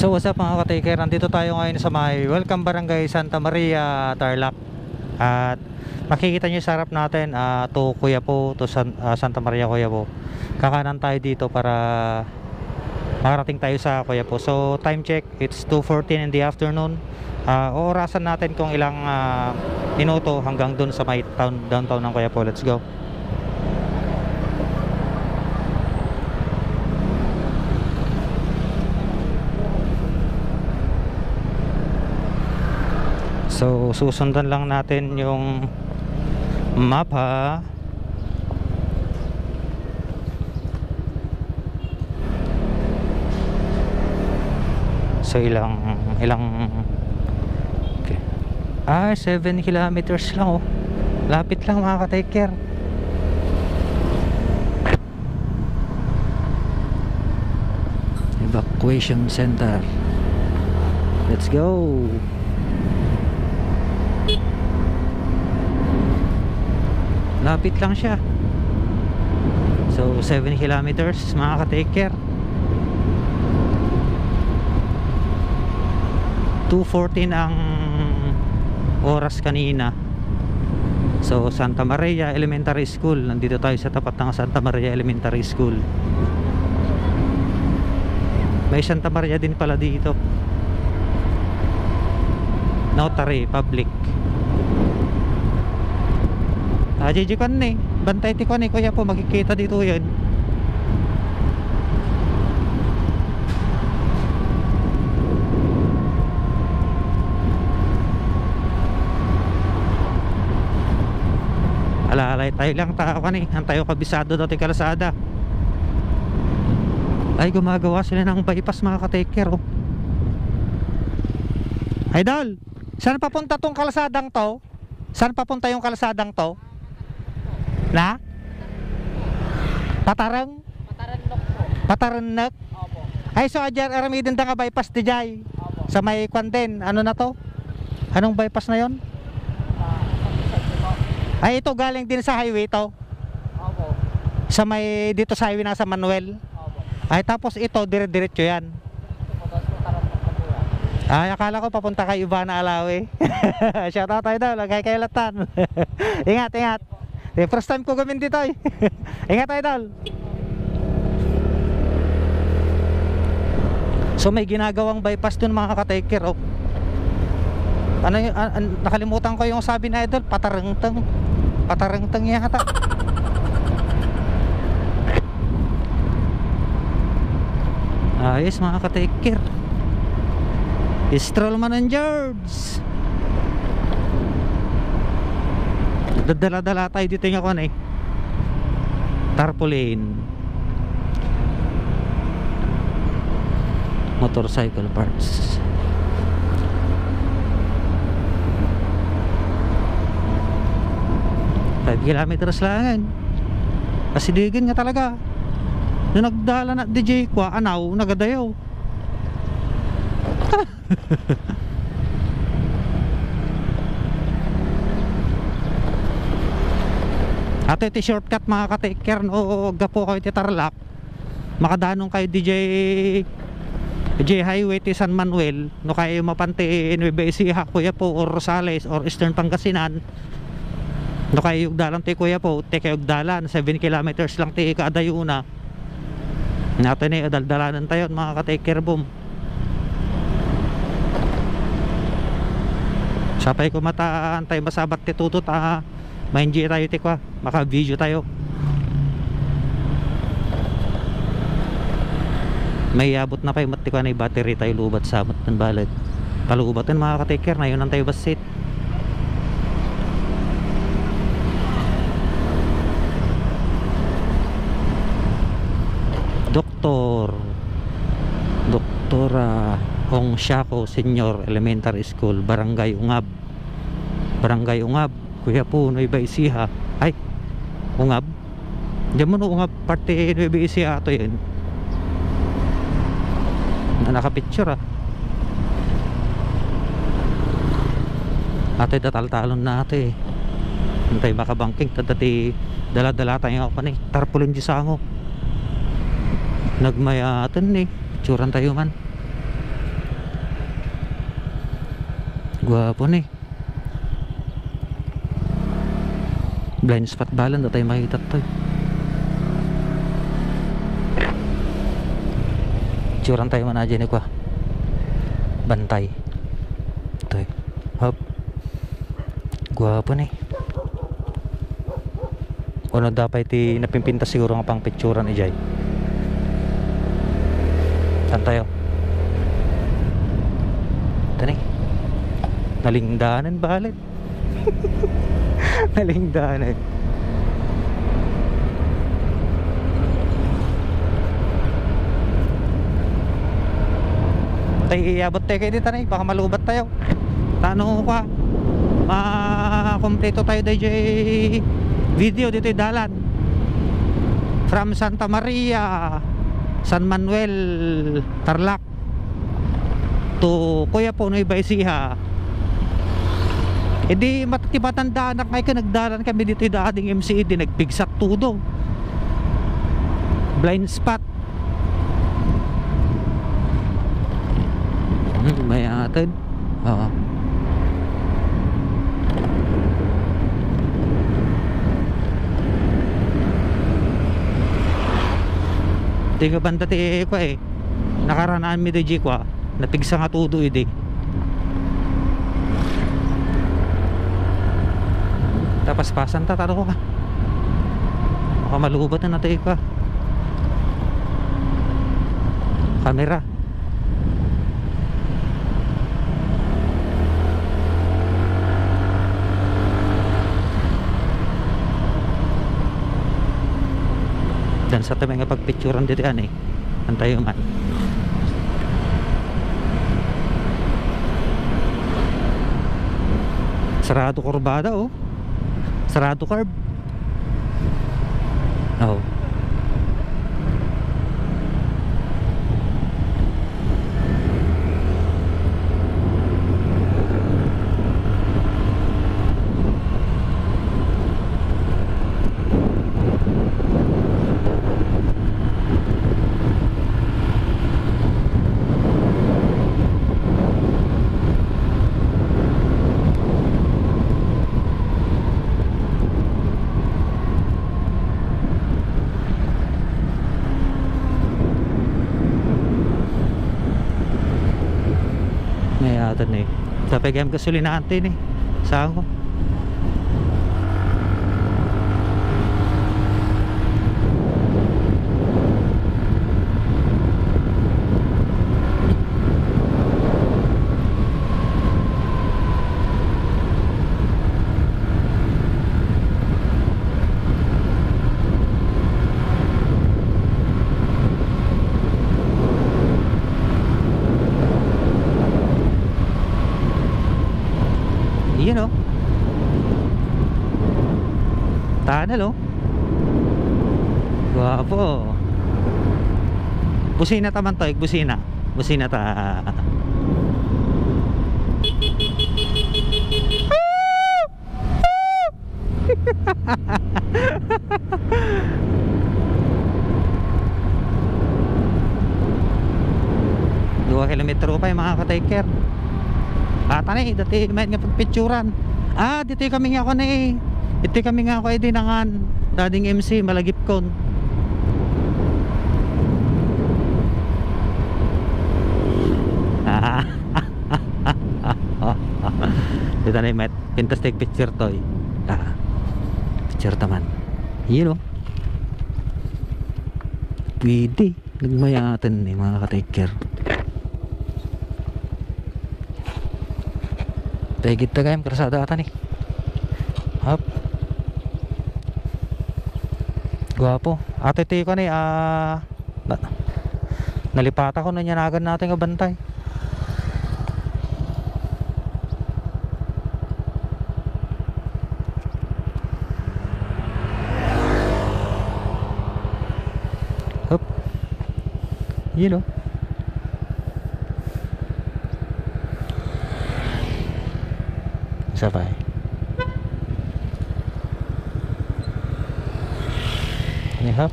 So what's up mga ka-taker, nandito tayo ngayon sa may Welcome Barangay Santa Maria, Tarlac. At makikita nyo sa harap natin to Quiapo, to Santa Maria Quiapo. Kakanan tayo dito para makarating tayo sa Quiapo. So time check, it's 2:14 in the afternoon. Orasan natin kung ilang minuto hanggang dun sa may downtown ng Quiapo. Let's go. So susundan lang natin yung mapa. So ilang okay. 7 kilometers lang oh. Lapit lang mga ka-taker. Evacuation center. Let's go. Lapit lang siya. So 7 kilometers mga ka-taker. 2:14 ang oras kanina. So Santa Maria Elementary School. Nandito tayo sa tapat ng Santa Maria Elementary School. May Santa Maria din pala dito. Notary Public. JJ ko na bantay ti ko na kuya po, makikita dito yun. Alalay tayo lang tao ka ni, antayo kabisado dati kalasada. Ay gumagawa sila ng bypass mga ka-taker oh. Idol, saan papunta tong kalasadang to? Saan papunta yung kalasadang to? Na? Patarang? Pataranok? Opo. Ay so ajar aramidin da nga bypass di jay. Opo. Sa may Kwanden, ano na to? Anong bypass na yon? Ay ito galing din sa highway to? Opo. Sa may dito sa highway na sa Manuel? Opo. Ay tapos ito dire-diretso yan. Ay akala ko papunta kay Ivana Alawi. Shout out tayo daw, lagay kay Latan. Ingat, ingat. First time ko gamin dito eh. Ingat tayo dal. So may ginagawang bypass dun mga ka-taker oh. Ano yung nakalimutan ko yung sabi na idol, patarangtang. Patarangtang yata. Ayos mga ka-taker. Stroll man ang George. Dadala-dala tayo dito yung ako na eh. Tarpaulin. Motorcycle parts. Five kilometers lang. Pasidigin nga talaga. Nung nagdala na DJ ko, anaw, nagadayaw. Ato iti shortcut mga ka-taker no gapo kayo ti Tarlac. Makadanong kayo DJ Highway ti San Manuel no kayo mapante Nueva Ecija kuya po or Rosales or Eastern Pangasinan. No kayo dalan ti kuya po ti kayo dalan 7 kilometers lang ti kaadayuna. Nato ni daldalanan tayo mga ka-taker boom. Sapay ko mataan tayo masabat ti tutut ma-enjoy tayo tikwa, maka-video tayo. May abot na pa yung matikwa na yung battery tayo lubat sa amat ng balad. Palubatan mga ka-taker na yun ang tayo basit. Doktora Hong Shako Senior Elementary School, Barangay Ungab. Barangay Ungab Kuya po, Nueva Ecija. Ay, Ungab. Diyan mo no, Ungab, parte Nueva Ecija ato yun. Na nakapicture Ate datal-talon na ate. Antay makabangking, tadati dala-dala tayo pa ni. Tarpaulin di sango. Nagmayatan ni. Tsuran tayo man. Gwapo ni. Blind spot balan, tayo makita to. Curan tayo man aja ni kwa. Bantay. Ito eh. Hop. Gwapo ni. Ano dapat iti napimpinta siguro nga pang picturean ni Jay. Saan tayo? Ito ni. Nalingdanan balit. Nalingdanan. Tayo iabot tayo kayo dito na, baka malubat tayo. Tanong ko ka, makompleto tayo DJ video dito dalan from Santa Maria, San Manuel, Tarlac to Kuya po Nueva Ecija. Edi matitibatan na kayo nagdalan kami dito dating MCED, nagpigsak tudo, blind spot. May atid. Oo. Tiga banda ti ko eh. Nakaranaan mi DJ ko. Napigsa nga tudo ide. Tapos pasan ta taro ka. Baka malubat na natin ka. Kamera. Dan sa tabi nga pagpicturean dito yan eh. Antayo man. Sarado kurbada oh. Sarado curb. Oh. Eh. Tapos game gasolina natin eh. Saan ko? You know, tunnel oh. Guwapo. Busina taman to, busina. Busina ta. Dua kilometro pa yung mga ka-taker. Tanay, dati may nga pagpicturan. Dito kami nga ako na eh. Ito kami nga ako eh dinangan. Dading MC, malagip kon. Dito na may pintas take picture to eh. Picture taman. Yun o. Pwede. Nagmayatan eh mga ka-taker. Tayo kita kayong krasada ata ni. Hop. Guwapo. Ate tayo ka ni nalipata ko na nyanagan natin ang bantay. Hop. You know. Sabay. Ini hop.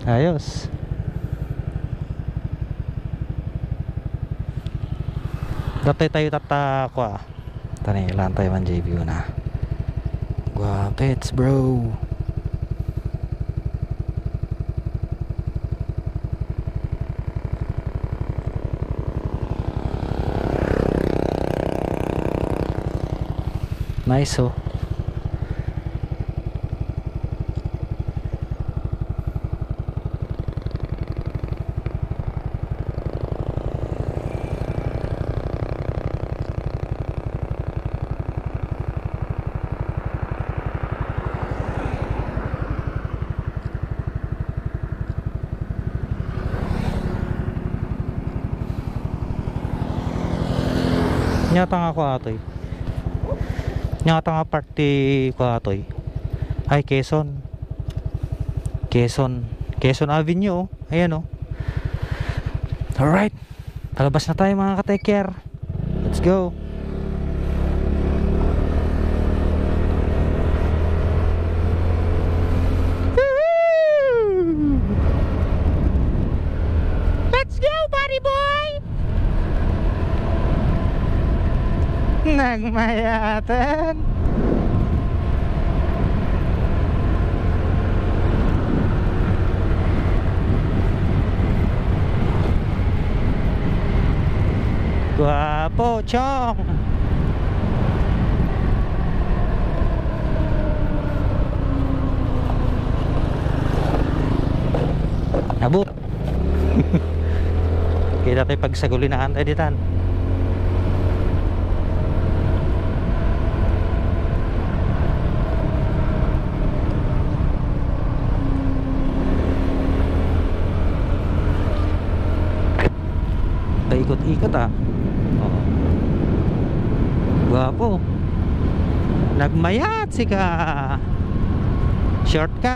Ayos. Dati tayo tatakwa. Tani, ilan tayo man JV na. Guapets bro. Nice oh. Nyata nga ko atoy. Nyata nga party ko atoy. Ay Quezon. Quezon Avenue oh. Ayan oh. Alright. Palabas na tayo mga ka-take-care. Let's go. Let's go buddy boy. Nagmayatan. Guapo chong. Abot. Kita tayo pagsagulinaan tayo ditan. Ikot-ikot ah. Oo. Guwapo. Nagmayat si ka. Shortcut.